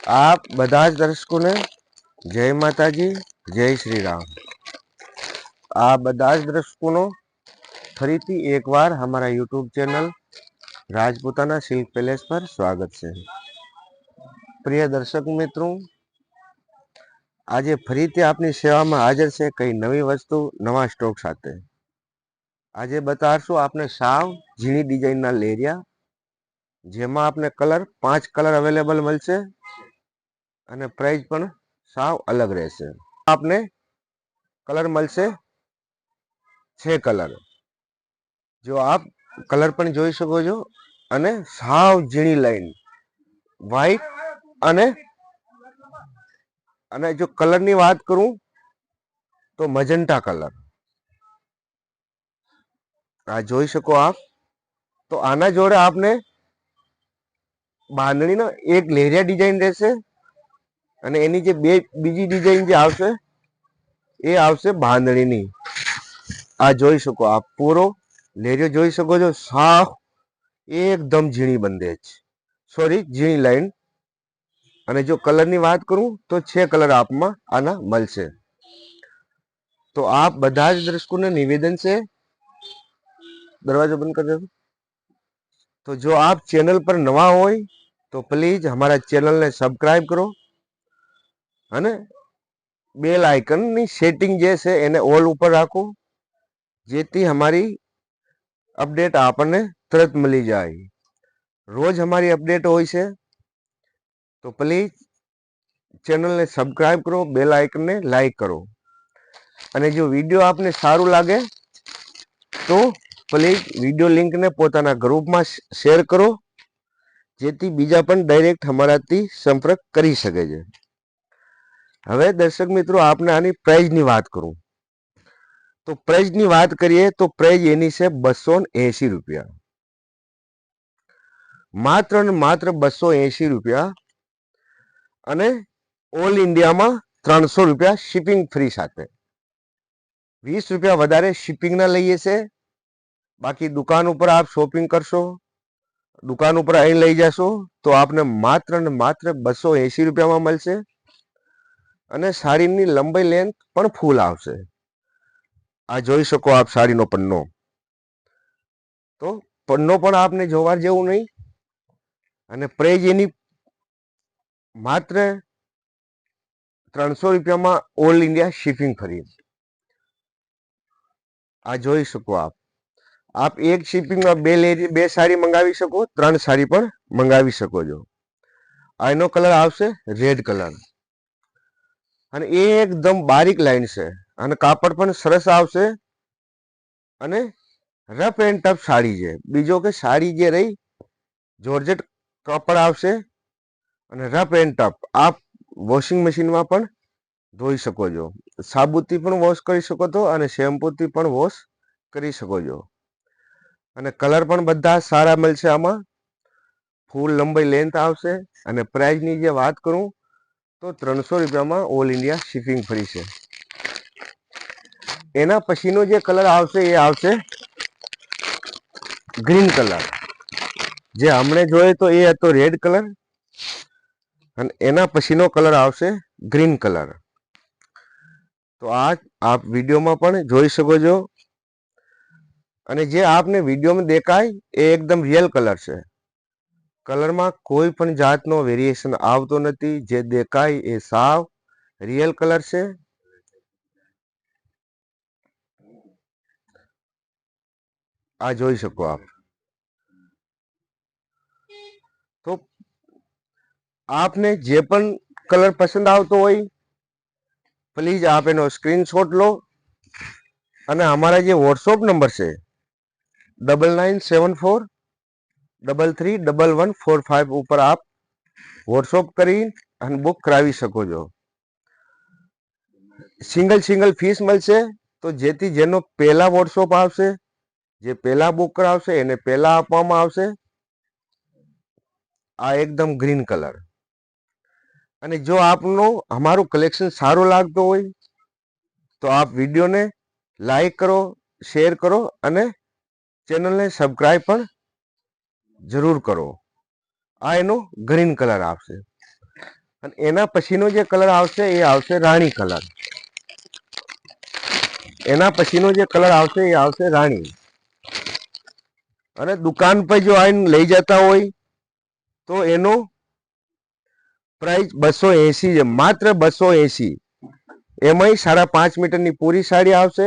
आप બધા જ દર્શકોને જય માતાજી, જય શ્રી રામ। આ બધા જ દર્શકોનો ફરીથી એકવાર हमारा YouTube channel Rajputana silk palace પર સ્વાગત છે। પ્રિય દર્શક મિત્રો, આજે ફરીથી આપની સેવામાં હાજર છે કઈ નવી વસ્તુ નવા સ્ટોક સાથે। આજે બતાડશું આપને સાવ ઝીણી ડિઝાઇનના લેરિયા, જેમાં આપને 5 કલર અવેલેબલ મળશે અને પ્રાઇસ પણ સાવ અલગ રહેશે। આપને કલર મળશે 6 કલર, જો આપ કલર પણ જોઈ શકો છો, અને સાવ ઝીણી લાઈન વ્હાઈટ અને જો કલરની વાત કરું તો મજન્ટા કલર આ જોઈ શકો આપ। તો આના જોડે આપને બાંધણીનો એક લેરિયા ડિઝાઇન રહેશે, અને એની જે બીજી ડિઝાઇન જે આવશે એ આવશે બાંધણીની। આ જોઈ શકો આપ, પૂરો લેરિયો જોઈ શકો છો, સાવ એકદમ ઝીણી બંદેજ, સોરી ઝીણી લાઈન। અને જો કલરની વાત કરું તો 6 કલર આપમાં આના મળશે। તો આપ બધા જ દર્શકોને નિવેદન છે, दरवाजा बंद कर दो। तो जो आप चैनल पर नवा हो तो प्लीज हमारा चैनल ने सब्सक्राइब करो, અને બેલ આઇકન ની સેટિંગ જે છે એને ઓલ ઉપર રાખો, જેથી हमारी अपडेट आपने तुरंत मिली जाए। रोज हमारी अपडेट हो છે, तो प्लीज चैनल ने सब्सक्राइब करो, बेल आइकन ने लाइक करो, અને જો વિડિયો આપને સારું લાગે તો પ્લીઝ વિડિયો લિંક ને પોતાના ગ્રુપમાં શેર કરો, જેથી બીજા પણ ડાયરેક્ટ અમારાથી સંપર્ક કરી શકે છે। હવે દર્શક મિત્રો, આપને આની પ્રાઇઝની વાત કરું તો પ્રાઇઝની વાત કરીએ તો પ્રાઇઝ એની છે 280 રૂપિયા, માત્ર ને માત્ર 280 રૂપિયા। અને ઓલ ઇન્ડિયામાં 300 રૂપિયા શિપિંગ ફ્રી સાથે, 20 રૂપિયા વધારે શિપિંગના લઈએ છે। બાકી દુકાન ઉપર આપ શોપિંગ કરશો, દુકાન ઉપર અહીં લઈ જશો તો આપને માત્ર ને માત્ર 280 રૂપિયામાં મળશે, અને સાડીની લંબાઈ લેન્થ પણ ફૂલ આવશે। આ જોઈ શકો આપ સાડીનો પન્નો, તો પન્નો પણ આપને જોવા જેવું નહીં, અને પ્રાઇઝ એની માત્ર 300 રૂપિયામાં ઓલ ઇન્ડિયા શિપિંગ ફ્રી। આ જોઈ શકો આપ એક શિપિંગમાં બે સાડી મંગાવી શકો, 3 સાડી પણ મંગાવી શકો છો। આ એનો કલર આવશે રેડ કલર, અને એકદમ બારીક લાઈન છે, અને કાપડ પણ સરસ આવશે, અને રફ એન્ડ ટફ સાડી છે। બીજો કે સાડી જે રહી જોર્જેટ કાપડ આવશે, અને રફ એન્ડ ટફ આપ વોશિંગ મશીનમાં પણ ધોઈ શકો છો, સાબુથી પણ વોશ કરી શકો છો, અને શેમ્પૂથી પણ વોશ કરી શકો છો। અને કલર પણ બધા સારા મળશે આમાં, ફૂલ લંબાઈ લેન્થ આવશે। અને પ્રાઇઝની જે વાત કરું તો 300 રૂપિયામાં ઓલ ઇન્ડિયા શિપિંગ ફ્રી છે। એના પછીનો જે કલર આવશે એ આવશે ગ્રીન કલર, જે હમણે જોઈએ તો એ હતો રેડ કલર, અને એના પછીનો કલર આવશે ગ્રીન કલર। તો આ આપ વિડીયોમાં પણ જોઈ શકો છો, અને જે આપને વિડીયોમાં દેખાય એ એકદમ રિયલ કલર છે, કલરમાં કોઈ પણ જાતનો વેરિએશન આવતો નથી, જે દેખાય એ સાવ રિયલ કલર છે। આ જોઈ શકો આપ। તો આપને જે પણ કલર પસંદ આવતો હોય પ્લીઝ આપ એનો સ્ક્રીનશોટ લો, અને हमारा જે વોટ્સઅપ નંબર છે 9974331145 ઉપર આપ વોટ્સઅપ કરી અને બુક કરાવી શકો છો। સિંગલ ફીસ મળશે, તો જેથી જેનો પહેલા વોટ્સઅપ આવશે, જે પહેલા બુક કરાવશે એને પહેલા આપવામાં આવશે। આ એકદમ ગ્રીન કલર, અને જો આપનો અમારું કલેક્શન સારું લાગતું હોય તો આપ વિડીયોને લાઈક કરો, શેર કરો, અને ચેનલને સબસ્ક્રાઈબ પણ જરૂર કરો। આ એનો ગ્રીન કલર આવશે। અને એના પછીનો જે કલર આવશે એ આવશે રાણી કલર. એના પછીનો જે કલર આવશે એ આવશે રાણી. અને દુકાન પર જો આવીને લઈ જતા હોય તો એનો પ્રાઇસ 280 છે, માત્ર 280. એમાંય 5.5 મીટરની પૂરી સાડી આવશે.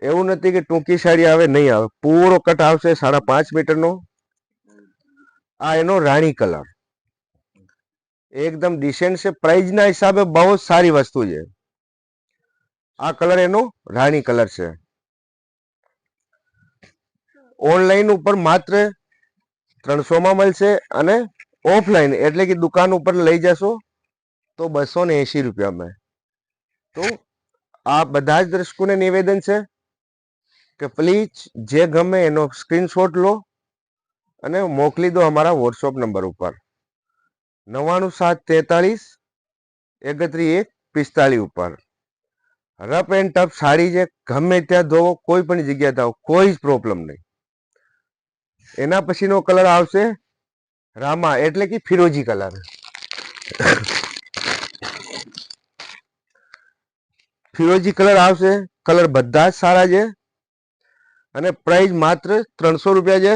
એવું નથી કે ટૂંકી સાડી આવે, નહીં આવે, પૂરો કટ આવશે 5.5 મીટરનો. આ એનો રાણી કલર એકદમ ડિસેન્ટ છે. પ્રાઇઝના હિસાબે બહુ સારી વસ્તુ છે. આ કલર એનો રાણી કલર છે. ઓનલાઈન ઉપર માત્ર 300 માં મળશે અને ઓફલાઈન એટલે કે દુકાન ઉપર લઈ જશો તો 280 રૂપિયામાં. તો આ બધા જ દર્શકોને નિવેદન છે કે પ્લીઝ જે ગમે એનો સ્ક્રીનશોટ લો અને મોકલી દો અમારા વોટ્સઅપ નંબર ઉપર 99743 31 145 ઉપર. રફ એન્ડ ટફ સાડી છે, ગમે ત્યાં ધોવો, કોઈ પણ જગ્યા ધોવો, કોઈ જ પ્રોબ્લેમ નહીં. એના પછીનો કલર આવશે રામા એટલે કે ફિરોજી કલર. ફિરોજી કલર આવશે. કલર બધા જ સારા છે અને પ્રાઇસ માત્ર 300 રૂપિયા છે.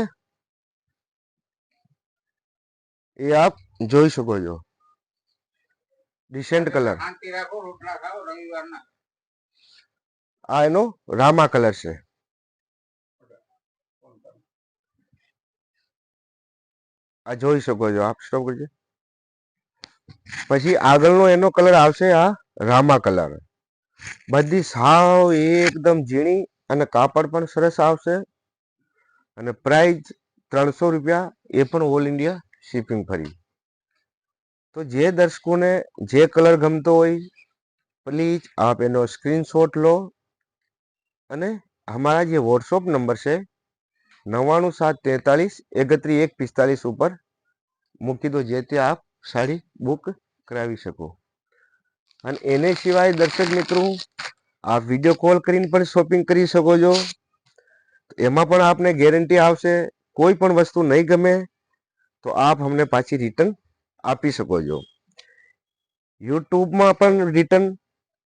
એ આપ જોઈ શકો છો. Descent colour. આ એનો રામા કલર છે. આ જોઈ શકો છો આપ. સ્ટોપ કરજો. પછી આગળનો એનો કલર આવશે આ રામા કલર. બધી સાવ એકદમ ઝીણી અને કાપડ પણ સરસ આવશે અને પ્રાઇસ 300 રૂપિયા, એ પણ ઓલ ઇન્ડિયા શિપિંગ ફરી. તો જે દર્શકોને જે કલર ગમતો હોય પ્લીઝ આપ એનો સ્ક્રીનશોટ લો અને અમારા જે વોટ્સઅપ નંબર છે 99743 31 145 ઉપર મૂકી દો, જેથી આપ સાડી બુક કરાવી શકો. અને એને સિવાય દર્શક મિત્રો આપ વિડીયો કોલ કરીને પણ શોપિંગ કરી શકો છો. એમાં પણ આપને ગેરંટી આવશે. કોઈ પણ વસ્તુ નહીં ગમે તો આપ અમને પાછી રિટર્ન આપી શકો છો. યુટ્યુબમાં પણ રિટર્ન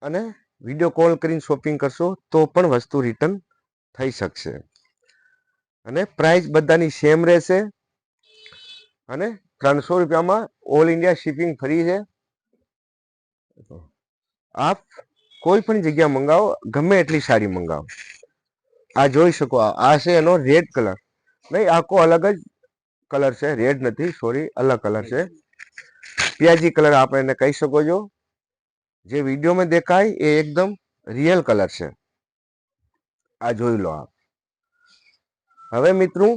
અને વિડીયો કોલ કરીને શોપિંગ કરશો તો પણ વસ્તુ રિટર્ન થઈ શકશે. અને પ્રાઇસ બધાની સેમ રહેશે અને 300 રૂપિયામાં ઓલ ઇન્ડિયા શિપિંગ ફ્રી છે. આપ કોઈ પણ જગ્યા મંગાવો, ગમે એટલી સાડી મંગાવો. આ જોઈ શકો. આ છે એનો રેડ કલર. નહીં, આખો અલગ જ કલર છે, રેડ નથી, સોરી, અલગ કલર છે. પ્યાજી કલર આપ એને કહી શકો છો. જે વિડીયોમાં દેખાય એ એકદમ રિયલ કલર છે. આ જોઈ લો આપ. હવે મિત્રો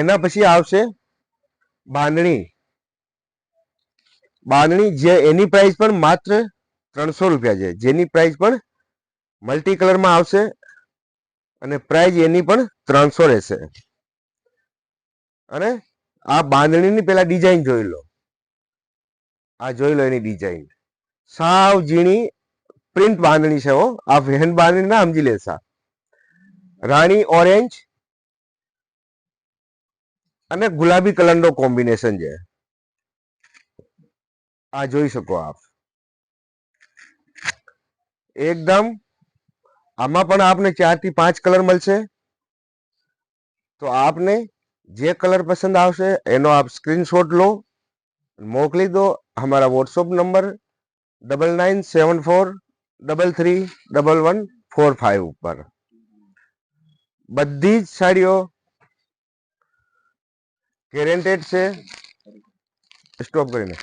એના પછી આવશે બાંધણી. બાંધણી જે એની પ્રાઇસ પણ માત્ર 300 રૂપિયા છે, જેની પ્રાઇસ પણ મલ્ટી કલરમાં આવશે અને પ્રાઇસ એની પણ 300 રહેશે. અને આ બાંધણીની પેલા ડિઝાઇન જોઈ લો. આ જોઈ લો એની ડિઝાઇન. સાવ ઝીણી પ્રિન્ટ બાંધણી છે. આ હેન્ડ બાંધણી ના સમજી લેશા. રાણી ઓરેન્જ અને ગુલાબી કલરનો કોમ્બિનેશન છે. આ જોઈ શકો આપ. એકદમ આમાં પણ આપને 4 થી 5 કલર મળશે. તો આપને જે કલર પસંદ આવશે એનો આપ સ્ક્રીનશોટ લો, મોકલી દો हमारा व्हाट्सएप नंबर 9974331145 ઉપર. બધી જ સાડીઓ ગેરેન્ટેડ છે. સ્ટોપ કરીને.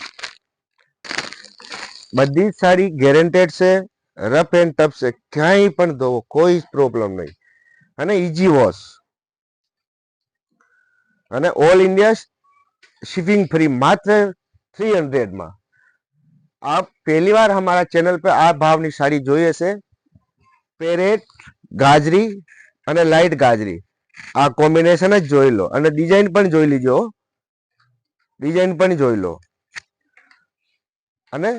બધી જ સાડી ગેરેન્ટેડ છે. રફ એન્ડ ટફ છે, ક્યાંય પણ ધોવો, કોઈ પ્રોબ્લેમ નહીં અને ઇઝી વોશ અને ઓલ ઇન્ડિયા शिपिंग फ्री मात्र 300 में. आप पहली बार हमारा चैनल पे आ भावनी साड़ी जोई हशे. पेरेट गाजरी અને લાઈટ ગાજરી આ કોમ્બિનેશન જ જોઈ લો અને ડિઝાઇન પણ જોઈ લીજો. ડિઝાઇન પણ જોઈ લો. અને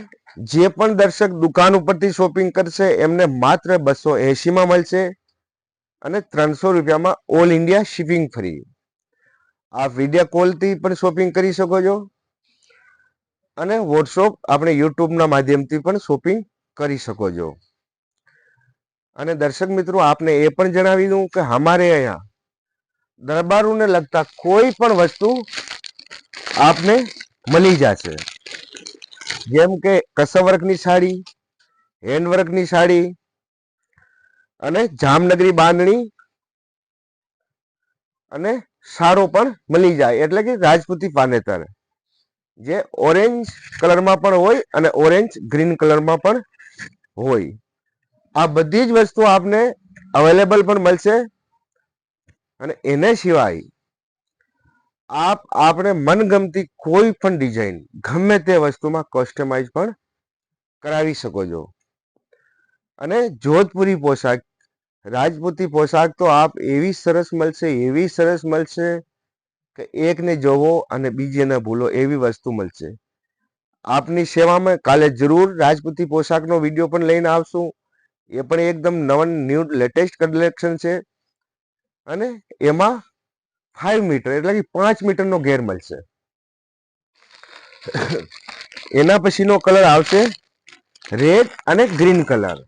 જે પણ દર્શક દુકાન ઉપરથી શોપિંગ કરશે એમને માત્ર 280 માં મળશે અને 300 રૂપિયામાં ઓલ ઇન્ડિયા શિપિંગ ફ્રી. आप वीडियो कॉल थी पण शॉपिंग કરી શકો છો. અને વોટ્સઅપ આપણે યુટ્યુબના માધ્યમથી પણ શોપિંગ કરી શકો છો. અને દર્શક મિત્રો, આપને એ પણ જણાવી દઉં કે અમારે અહીંયા દરબારોને લગતા કોઈ પણ વસ્તુ આપને મળી જશે. જેમ કે કસવર્કની સાડી, હેન્ડવર્કની સાડી અને જામનગરી બાંધણી અને સાડો પણ મળી જાય, એટલે કે રાજપૂતી પાનેતર, જે ઓરેન્જ કલરમાં પણ હોય અને ઓરેન્જ ગ્રીન કલરમાં પણ હોય. આ બધી જ વસ્તુ આપને અવેલેબલ પણ મળશે. અને એને સિવાય આપણે મનગમતી કોઈ પણ ડિઝાઇન ગમે તે વસ્તુમાં કસ્ટમાઇઝ પણ કરાવી શકો છો. અને જોધપુરી પોશાક, રાજપૂતી પોશાક તો એવી સરસ મળશે, એવી સરસ મળશે કે એકને જોવો અને બીજે ન ભૂલો એવી વસ્તુ મળશે. આપની સેવામાં કાલે જરૂર રાજપૂતી પોશાકનો વિડીયો પણ લઈને આવશું. એ પણ એકદમ ન્યૂ લેટેસ્ટ કલેક્શન છે. અને એમાં 5 મીટર એટલે કે 5 મીટરનો ઘેર મળશે. એના પછીનો કલર આવશે રેડ અને ગ્રીન કલર.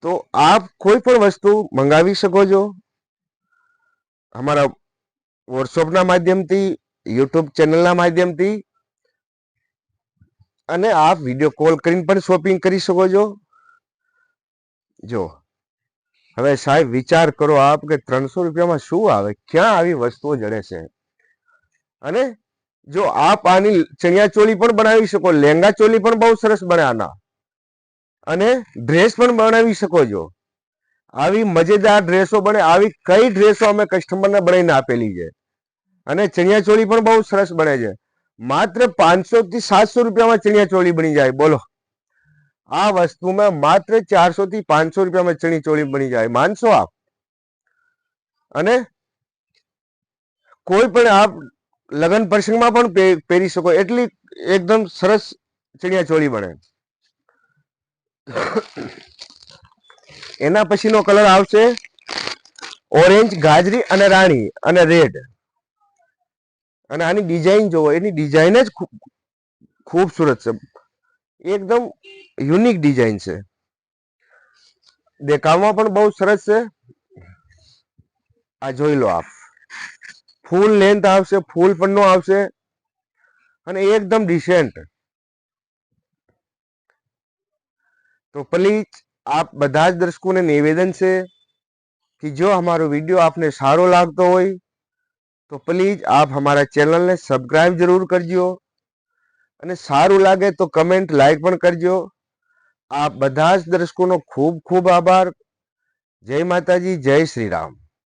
તો આપ કોઈ પણ વસ્તુ મંગાવી શકો છો અમારા વોટ્સઅપના માધ્યમથી, યુટ્યુબ ચેનલના માધ્યમથી, અને આપ વિડીયો કોલ કરીને પણ શોપિંગ કરી શકો છો. જો હવે સાહેબ વિચાર કરો આપ કે 300 રૂપિયામાં શું આવે, ક્યાં આવી વસ્તુઓ જડે છે. અને જો આપ આની ચણિયા ચોળી પણ બનાવી શકો, લેંગા ચોળી પણ બહુ સરસ બને આના, અને ડ્રેસ પણ બનાવી શકો છો. આવી મજેદાર ડ્રેસો બને, આવી કઈ ડ્રેસો અમે કસ્ટમરને બનાવીને આપેલી છે. અને ચણિયા ચોળી પણ બહુ સરસ બને છે. માત્ર 500 થી 700 રૂપિયામાં ચણિયા ચોળી બની જાય. બોલો, આ વસ્તુમાં માત્ર 400 થી 500 રૂપિયામાં ચણિયા ચોળી બની જાય, માનશો આપ? અને કોઈ પણ આપ લગ્ન પ્રસંગમાં પણ પહેરી શકો એટલી એકદમ સરસ ચણિયા ચોળી બને. એના પછીનો કલર આવશે ઓરેન્જ, ગાજરી અને રાણી અને રેડ. અને આની ડિઝાઇન જોવો, એની ડિઝાઇન જ ખૂબસૂરત છે, એકદમ યુનિક ડિઝાઇન છે. દેખાવમાં પણ બહુ સરસ છે. આ જોઈ લો આપ, ફૂલ લેન્થ આવશે, ફૂલ પન્નો આવશે અને એકદમ ડિસેન્ટ. તો પ્લીઝ આપ બધા જ દર્શકોને નિવેદન છે કે જો અમારો વિડીયો આપને સારો લાગતો હોય તો પ્લીઝ આપ હમારા ચેનલને સબસ્ક્રાઇબ જરૂર કરજો. અને સારું લાગે તો કમેન્ટ, લાઈક પણ કરજો. આ બધા જ દર્શકોનો ખૂબ ખૂબ આભાર. જય માતાજી, જય શ્રી રામ.